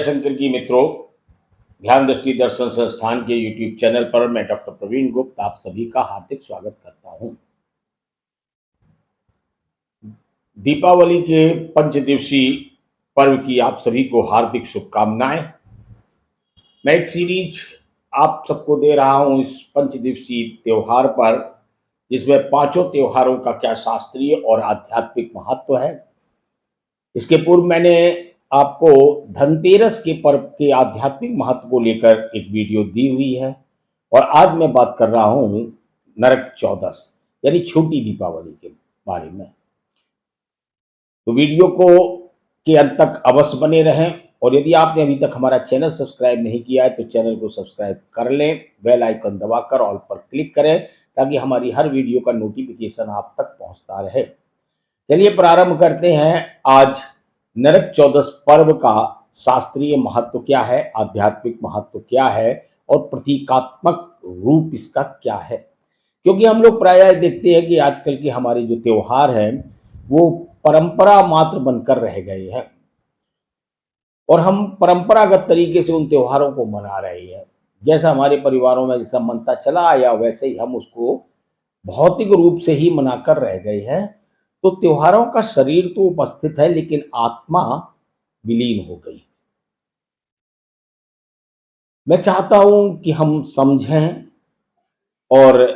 शंकर की मित्रों, ध्यान दृष्टि दर्शन संस्थान के यूट्यूब चैनल पर मैं डॉक्टर प्रवीण गुप्त आप सभी का हार्दिक स्वागत करता हूं। दीपावली के पंचदिवसीय पर्व की आप सभी को हार्दिक शुभकामनाएं। मैं एक सीरीज आप सबको दे रहा हूं इस पंचदिवसीय त्योहार पर, जिसमें पांचों त्योहारों का क्या शास्त्रीय और आध्यात्मिक महत्व है। इसके पूर्व मैंने आपको धनतेरस के पर्व के आध्यात्मिक महत्व को लेकर एक वीडियो दी हुई है, और आज मैं बात कर रहा हूं नरक चौदस यानी छोटी दीपावली के बारे में। तो वीडियो को के अंत तक अवश्य बने रहें, और यदि आपने अभी तक हमारा चैनल सब्सक्राइब नहीं किया है तो चैनल को सब्सक्राइब कर लें, बेल आइकन दबाकर ऑल पर क्लिक करें ताकि हमारी हर वीडियो का नोटिफिकेशन आप तक पहुंचता रहे। चलिए प्रारंभ करते हैं। आज नरक चौदस पर्व का शास्त्रीय महत्व क्या है, आध्यात्मिक महत्व क्या है और प्रतीकात्मक रूप इसका क्या है। क्योंकि हम लोग प्रायः देखते हैं कि आजकल के हमारे जो त्योहार हैं वो परंपरा मात्र बनकर रह गए हैं, और हम परंपरागत तरीके से उन त्योहारों को मना रहे हैं। जैसा हमारे परिवारों में जैसा मनता चला आया वैसे ही हम उसको भौतिक रूप से ही मनाकर रह गए हैं। तो त्योहारों का शरीर तो उपस्थित है लेकिन आत्मा विलीन हो गई। मैं चाहता हूं कि हम समझें और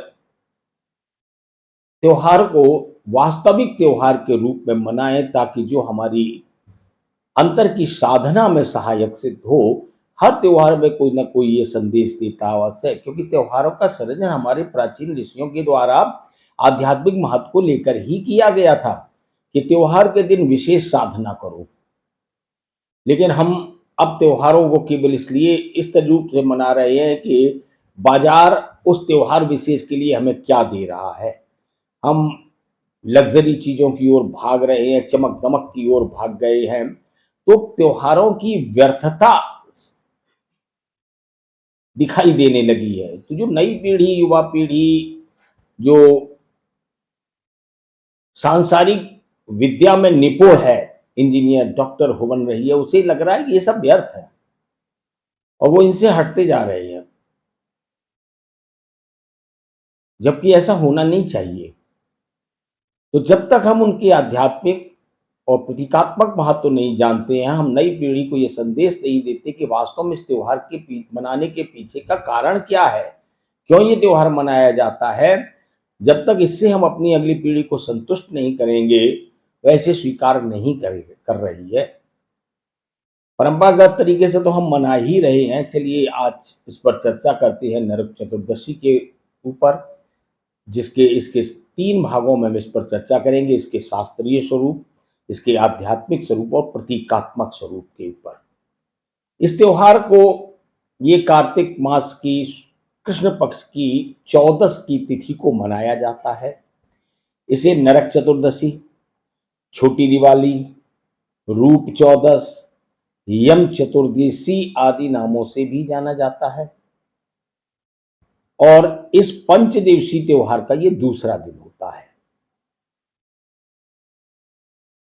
त्योहार को वास्तविक त्योहार के रूप में मनाएं, ताकि जो हमारी अंतर की साधना में सहायक सिद्ध हो। हर त्योहार में कोई ना कोई ये संदेश देता अवश्य है, क्योंकि त्योहारों का सृजन हमारे प्राचीन ऋषियों के द्वारा आध्यात्मिक महत्व को लेकर ही किया गया था कि त्योहार के दिन विशेष साधना करो। लेकिन हम अब त्योहारों को केवल इसलिए इस रूप से मना रहे हैं कि बाजार उस त्योहार विशेष के लिए हमें क्या दे रहा है। हम लग्जरी चीजों की ओर भाग रहे हैं, चमक दमक की ओर भाग गए हैं। तो त्योहारों की व्यर्थता दिखाई देने लगी है। तो जो नई पीढ़ी, युवा पीढ़ी जो सांसारिक विद्या में निपुण है, इंजीनियर डॉक्टर हो बन रही है, उसे लग रहा है कि ये सब व्यर्थ है और वो इनसे हटते जा रहे हैं, जबकि ऐसा होना नहीं चाहिए। तो जब तक हम उनके आध्यात्मिक और प्रतीकात्मक महत्व नहीं जानते हैं, हम नई पीढ़ी को ये संदेश नहीं देते कि वास्तव में इस त्योहार के मनाने के पीछे का कारण क्या है, क्यों ये त्योहार मनाया जाता है। जब तक इससे हम अपनी अगली पीढ़ी को संतुष्ट नहीं करेंगे, वैसे स्वीकार नहीं कर रही है। परंपरागत तरीके से तो हम मना ही रहे हैं। चलिए आज इस पर चर्चा करते हैं नरक चतुर्दशी के ऊपर, जिसके इसके 3 भागों में हम इस पर चर्चा करेंगे। इसके शास्त्रीय स्वरूप, इसके आध्यात्मिक स्वरूप और प्रतीकात्मक स्वरूप के ऊपर। इस त्योहार को ये कार्तिक मास की कृष्ण पक्ष की 14 की तिथि को मनाया जाता है। इसे नरक चतुर्दशी, छोटी दिवाली, रूप चौदस, यम चतुर्दशी आदि नामों से भी जाना जाता है। और इस पंचदिवसीय त्योहार का ये दूसरा दिन होता है।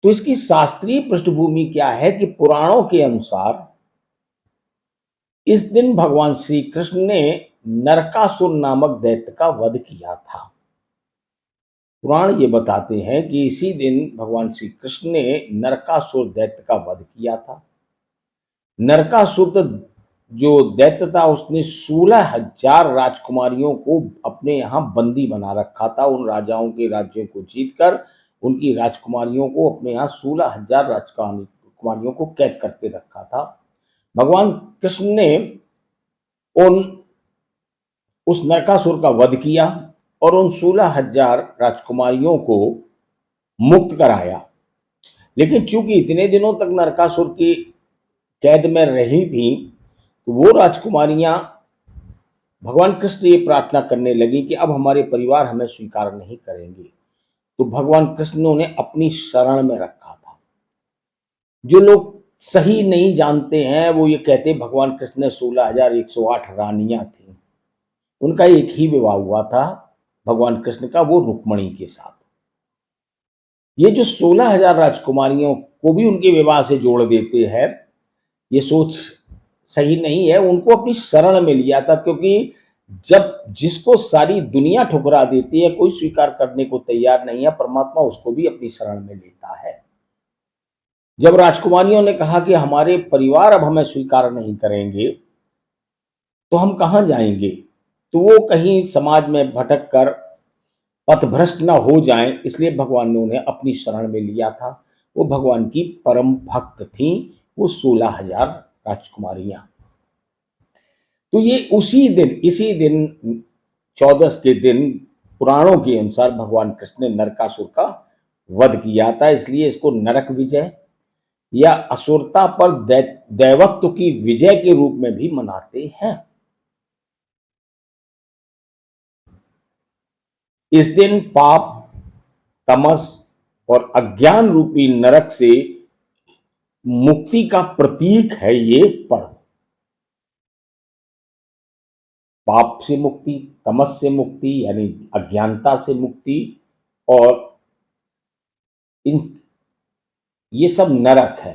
तो इसकी शास्त्रीय पृष्ठभूमि क्या है कि पुराणों के अनुसार इस दिन भगवान श्री कृष्ण ने नरकासुर नामक दैत्य का वध किया था। पुराण ये बताते हैं कि इसी दिन भगवान श्री कृष्ण ने नरकासुर दैत्य का वध किया था। नरकासुर जो दैत्य था उसने 16,000 राजकुमारियों को अपने यहाँ बंदी बना रखा था। उन राजाओं के राज्यों को जीतकर उनकी राजकुमारियों को अपने यहाँ 16,000 राजकुमारियों को कैद करके रखा था। भगवान कृष्ण ने उस नरकासुर का वध किया और उन 16,000 राजकुमारियों को मुक्त कराया। लेकिन चूंकि इतने दिनों तक नरकासुर की कैद में रही थी, तो वो राजकुमारियां भगवान कृष्ण ये प्रार्थना करने लगी कि अब हमारे परिवार हमें स्वीकार नहीं करेंगे। तो भगवान कृष्ण ने उन्हें अपनी शरण में रखा था। जो लोग सही नहीं जानते हैं वो ये कहते भगवान कृष्ण ने 16,108 रानियां थी। उनका एक ही विवाह हुआ था भगवान कृष्ण का, वो रुक्मणी के साथ। ये जो 16,000 राजकुमारियों को भी उनके विवाह से जोड़ देते हैं, ये सोच सही नहीं है। उनको अपनी शरण में लिया था, क्योंकि जब जिसको सारी दुनिया ठुकरा देती है, कोई स्वीकार करने को तैयार नहीं है, परमात्मा उसको भी अपनी शरण में लेता है। जब राजकुमारियों ने कहा कि हमारे परिवार अब हमें स्वीकार नहीं करेंगे, तो हम कहाँ जाएंगे, तो वो कहीं समाज में भटक कर पथभ्रष्ट न हो जाएं, इसलिए भगवान ने उन्हें अपनी शरण में लिया था। वो भगवान की परम भक्त थीं, वो 16,000 राजकुमारियां। तो ये इसी दिन 14 के दिन पुराणों के अनुसार भगवान कृष्ण ने नरकासुर का वध किया था, इसलिए इसको नरक विजय या असुरता पर दैवत्व की विजय के रूप में भी मनाते हैं। इस दिन पाप, तमस और अज्ञान रूपी नरक से मुक्ति का प्रतीक है ये पर्व। पाप से मुक्ति, तमस से मुक्ति यानी अज्ञानता से मुक्ति, और इन ये सब नरक है।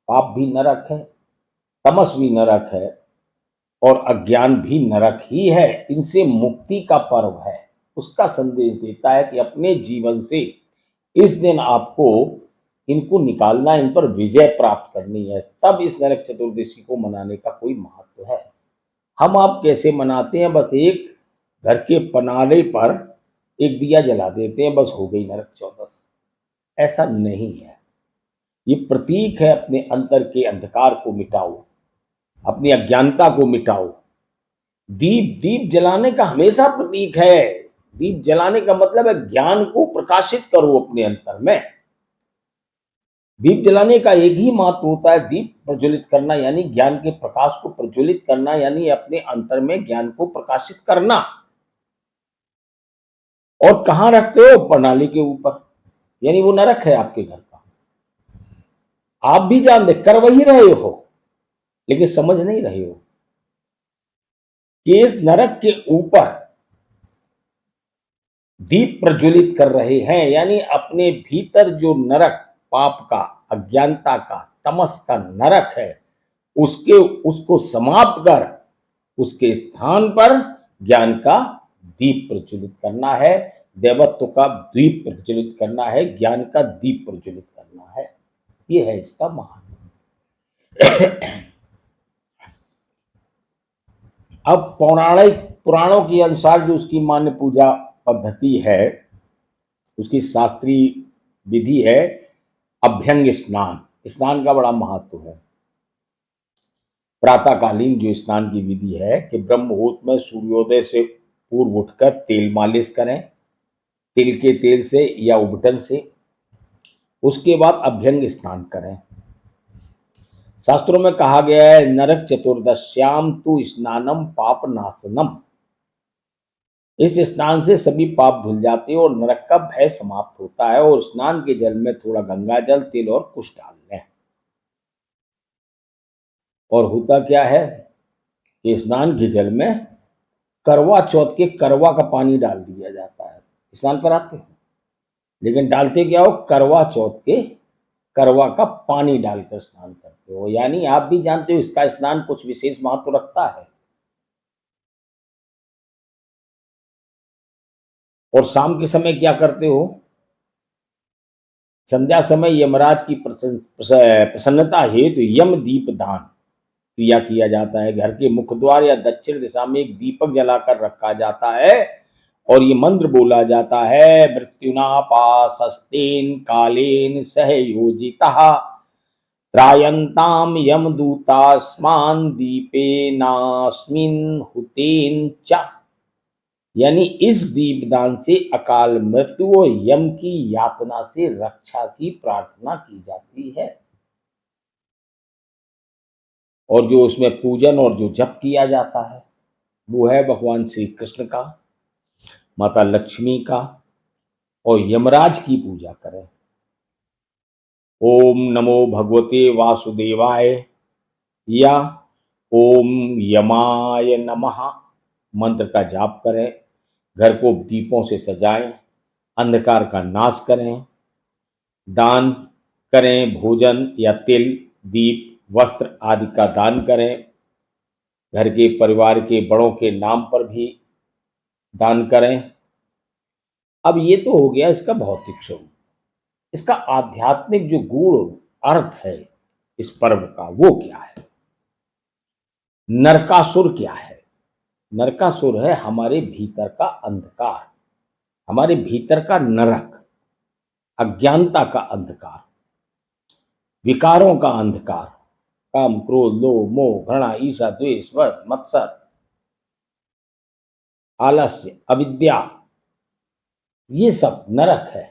पाप भी नरक है, तमस भी नरक है, और अज्ञान भी नरक ही है। इनसे मुक्ति का पर्व है। उसका संदेश देता है कि अपने जीवन से इस दिन आपको इनको निकालना, इन पर विजय प्राप्त करनी है। तब इस नरक चतुर्दशी को मनाने का कोई महत्व है। हम आप कैसे मनाते हैं, बस एक घर के पनाले पर एक दिया जला देते हैं, बस हो गई नरक चौदस। ऐसा नहीं है। ये प्रतीक है, अपने अंतर के अंधकार को मिटाओ, अपनी अज्ञानता को मिटाओ। दीप जलाने का हमेशा प्रतीक है। दीप जलाने का मतलब है ज्ञान को प्रकाशित करो अपने अंतर में। दीप जलाने का एक ही महत्व होता है, दीप प्रज्वलित करना, यानी ज्ञान के प्रकाश को प्रज्वलित करना, यानी अपने अंतर में ज्ञान को प्रकाशित करना। और कहां रखते हो? प्रणाली के ऊपर, यानी वो नरक है आपके घर का। आप भी जान दे कर वही रहे हो, लेकिन समझ नहीं रहे हो कि इस नरक के ऊपर दीप प्रज्वलित कर रहे हैं, यानी अपने भीतर जो नरक, पाप का, अज्ञानता का, तमस का नरक है, उसको समाप्त कर उसके स्थान पर ज्ञान का दीप प्रज्वलित करना है, देवत्व का दीप प्रज्वलित करना है, ज्ञान का दीप प्रज्वलित करना है। ये है इसका महात्मा। अब पुराणों के अनुसार जो उसकी मान्य पूजा पद्धति है, उसकी शास्त्रीय विधि है अभ्यंग स्नान। स्नान का बड़ा महत्व है। प्रातःकालीन जो स्नान की विधि है कि ब्रह्म मुहूर्त में सूर्योदय से पूर्व उठकर तेल मालिश करें, तिल के तेल से या उबटन से। उसके बाद अभ्यंग स्नान करें। शास्त्रों में कहा गया है नरक चतुर्दश्याम तु स्नानम पाप नाशनम। इस स्नान से सभी पाप धुल जाते हैं और नरक का भय समाप्त होता है। और स्नान के जल में थोड़ा गंगा जल, तिल और कुश डाल लें। और होता क्या है कि स्नान के जल में करवा चौथ के करवा का पानी डाल दिया जाता है। स्नान कराते हो, लेकिन डालते क्या हो? करवा चौथ के करवा का पानी डालकर स्नान करते हो। यानी आप भी जानते हो इसका स्नान कुछ विशेष महत्व रखता है। और शाम के समय क्या करते हो? संध्या समय यमराज की प्रसन्नता हेतु यम दीप दान क्रिया किया जाता है। घर के मुख्य द्वार या दक्षिण दिशा में एक दीपक जलाकर रखा जाता है और ये मंत्र बोला जाता है मृत्युना पासस्तेन कालेन सहयोजितः त्रायन्ताम यमदूतास्मान दीपेनास्मिन् हुतेन च। यानी इस दीपदान से अकाल मृत्यु और यम की यातना से रक्षा की प्रार्थना की जाती है। और जो उसमें पूजन और जो जप किया जाता है वो है भगवान श्री कृष्ण का, माता लक्ष्मी का, और यमराज की पूजा करें। ओम नमो भगवते वासुदेवाय या ओम यमाय नमः मंत्र का जाप करें। घर को दीपों से सजाएं, अंधकार का नाश करें, दान करें, भोजन या तिल, दीप, वस्त्र आदि का दान करें। घर के परिवार के बड़ों के नाम पर भी दान करें। अब ये तो हो गया इसका भौतिक स्वरूप। इसका आध्यात्मिक जो गूढ़ अर्थ है इस पर्व का, वो क्या है? नरकासुर क्या है? नरकासुर है हमारे भीतर का अंधकार, हमारे भीतर का नरक, अज्ञानता का अंधकार, विकारों का अंधकार, काम क्रोध लोभ मोह घृणा ईर्ष्या द्वेष वध मत्सर आलस्य अविद्या, ये सब नरक है।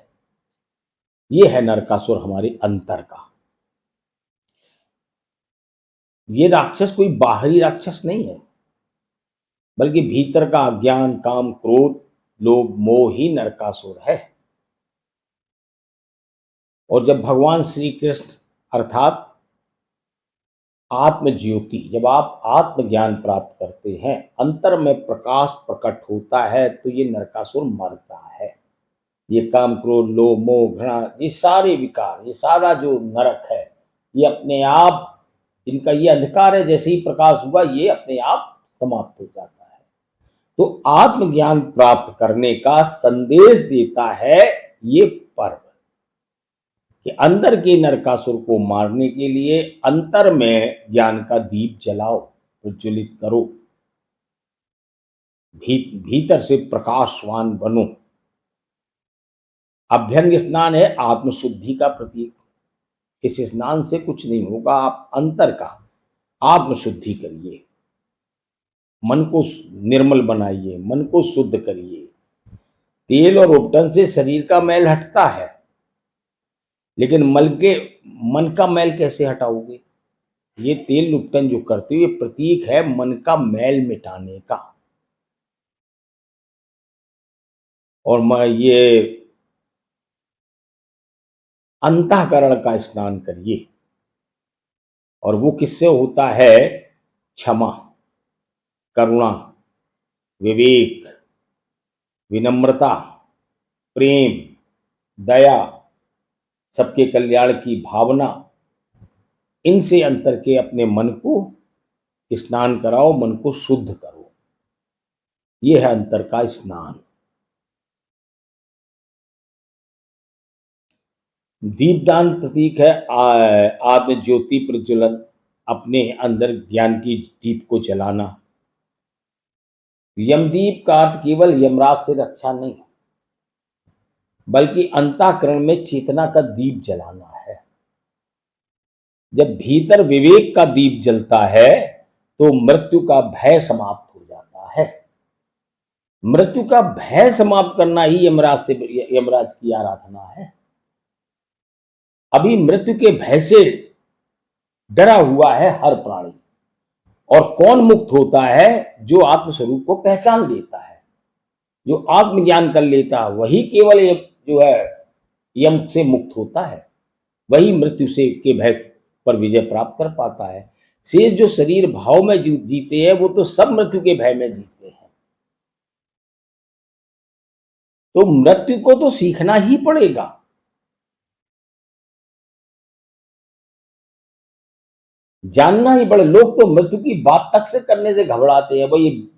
ये है नरकासुर हमारे अंतर का। ये राक्षस कोई बाहरी राक्षस नहीं है, बल्कि भीतर का अज्ञान काम क्रोध लोभ मोह ही नरकासुर है। और जब भगवान श्री कृष्ण अर्थात आत्म ज्योति, जब आप आत्मज्ञान प्राप्त करते हैं, अंतर में प्रकाश प्रकट होता है, तो ये नरकासुर मरता है। ये काम क्रोध लोभ मोह घृणा, ये सारे विकार, ये सारा जो नरक है, ये अपने आप, इनका ये अंधकार है, जैसे ही प्रकाश हुआ ये अपने आप समाप्त हो जाता है। तो आत्मज्ञान प्राप्त करने का संदेश देता है ये पर्व, कि अंदर के नरकासुर को मारने के लिए अंतर में ज्ञान का दीप जलाओ, प्रज्वलित करो, भीतर से प्रकाशवान बनो। अभ्यंग स्नान है आत्मशुद्धि का प्रतीक। इस स्नान से कुछ नहीं होगा, आप अंतर का आत्मशुद्धि करिए, मन को निर्मल बनाइए, मन को शुद्ध करिए। तेल और उपटन से शरीर का मैल हटता है, लेकिन मन का मैल कैसे हटाओगे? ये तेल उपटन जो करते हो, ये प्रतीक है मन का मैल मिटाने का। और ये अंतःकरण का स्नान करिए, और वो किससे होता है? क्षमा, करुणा, विवेक, विनम्रता, प्रेम, दया, सबके कल्याण की भावना, इनसे अंतर के अपने मन को स्नान कराओ, मन को शुद्ध करो। ये है अंतर का स्नान। दीपदान प्रतीक है आत्म ज्योति प्रज्वलन, अपने अंदर ज्ञान की दीप को जलाना। यमदीप का अर्थ केवल यमराज से रक्षा नहीं, बल्कि अंतःकरण में चेतना का दीप जलाना है। जब भीतर विवेक का दीप जलता है, तो मृत्यु का भय समाप्त हो जाता है। मृत्यु का भय समाप्त करना ही यमराज की आराधना है। अभी मृत्यु के भय से डरा हुआ है हर प्राणी। और कौन मुक्त होता है? जो आत्मस्वरूप को पहचान लेता है, जो आत्मज्ञान कर लेता है, वही केवल जो है यम से मुक्त होता है, वही मृत्यु से के भय पर विजय प्राप्त कर पाता है। शेष जो शरीर भाव में जीते हैं, वो तो सब मृत्यु के भय में जीते हैं। तो मृत्यु को तो सीखना ही पड़ेगा। जानना ही पड़े। लोग तो मृत्यु की बात तक से करने से घबराते हैं, भाई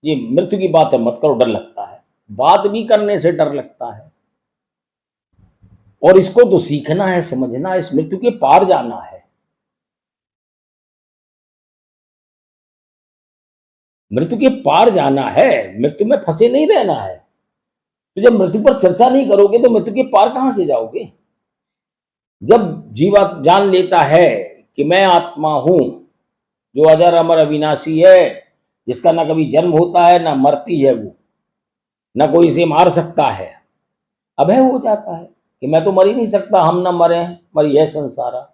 ये मृत्यु की बात है मत करो, डर लगता है। बात भी करने से डर लगता है। और इसको तो सीखना है, समझना है, इस मृत्यु के पार जाना है। मृत्यु के पार जाना है, मृत्यु में फंसे नहीं रहना है। तो जब मृत्यु पर चर्चा नहीं करोगे, तो मृत्यु के पार कहां से जाओगे? जब जीवा जान लेता है कि मैं आत्मा हूं, जो अजर अमर अविनाशी है, जिसका ना कभी जन्म होता है ना मरती है, वो ना कोई इसे मार सकता है, अभय हो जाता है कि मैं तो मर ही नहीं सकता, हम ना मरे, मरी है संसारा,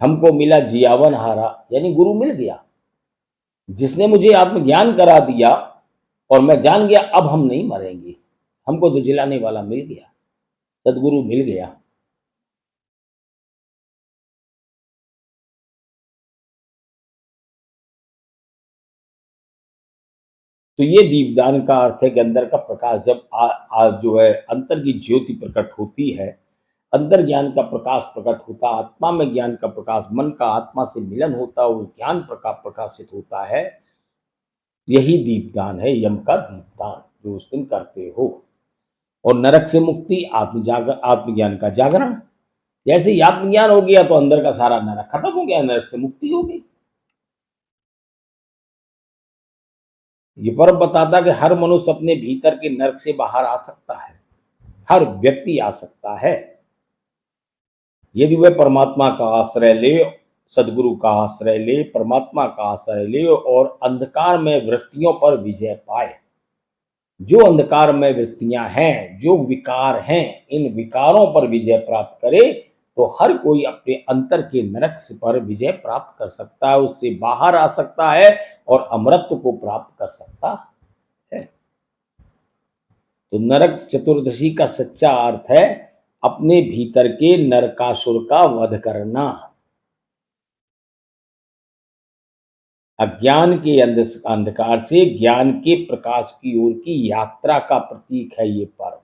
हमको मिला जियावन हारा। यानी गुरु मिल गया, जिसने मुझे आत्मज्ञान करा दिया, और मैं जान गया अब हम नहीं मरेंगे। हमको तो जिलाने वाला मिल गया, सदगुरु मिल गया। तो ये दीपदान का अर्थ है कि अंदर का प्रकाश जब जो है अंतर की ज्योति प्रकट होती है, अंतर ज्ञान का प्रकाश प्रकट होता, आत्मा में ज्ञान का प्रकाश, मन का आत्मा से मिलन होता और ज्ञान प्रकाशित होता है। यही दीपदान है, यम का दीपदान जो उस दिन करते हो। और नरक से मुक्ति, आत्मज्ञान का जागरण। जैसे ही आत्मज्ञान हो गया तो अंदर का सारा नरक खत्म हो गया, नरक से मुक्ति हो गई। ये पर्व बताता कि हर मनुष्य अपने भीतर के नरक से बाहर आ सकता है, हर व्यक्ति आ सकता है, यदि वह परमात्मा का आश्रय ले, सदगुरु का आश्रय ले, परमात्मा का आश्रय ले और अंधकार में वृत्तियों पर विजय पाए। जो अंधकार में वृत्तियां हैं, जो विकार हैं, इन विकारों पर विजय प्राप्त करे तो हर कोई अपने अंतर के नरक पर विजय प्राप्त कर सकता है, उससे बाहर आ सकता है और अमरत्व को प्राप्त कर सकता है। तो नरक चतुर्दशी का सच्चा अर्थ है अपने भीतर के नरकासुर का वध करना। अज्ञान के अंधकार से ज्ञान के प्रकाश की ओर की यात्रा का प्रतीक है ये पर्व।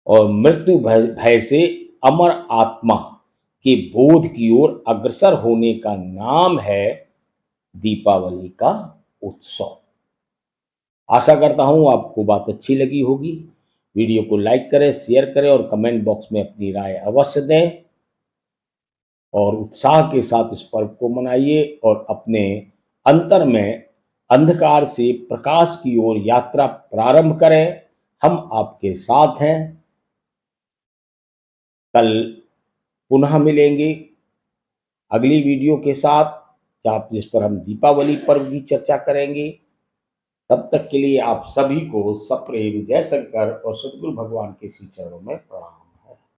और मृत्यु भय से अमर आत्मा के बोध की ओर अग्रसर होने का नाम है दीपावली का उत्सव। आशा करता हूं आपको बात अच्छी लगी होगी। वीडियो को लाइक करें, शेयर करें और कमेंट बॉक्स में अपनी राय अवश्य दें और उत्साह के साथ इस पर्व को मनाइए और अपने अंतर में अंधकार से प्रकाश की ओर यात्रा प्रारंभ करें। हम आपके साथ हैं। कल पुनः मिलेंगे अगली वीडियो के साथ, जिस पर हम दीपावली पर्व की चर्चा करेंगे। तब तक के लिए आप सभी को सप्रेम जय शंकर और सतगुरु भगवान के श्री चरणों में प्रणाम।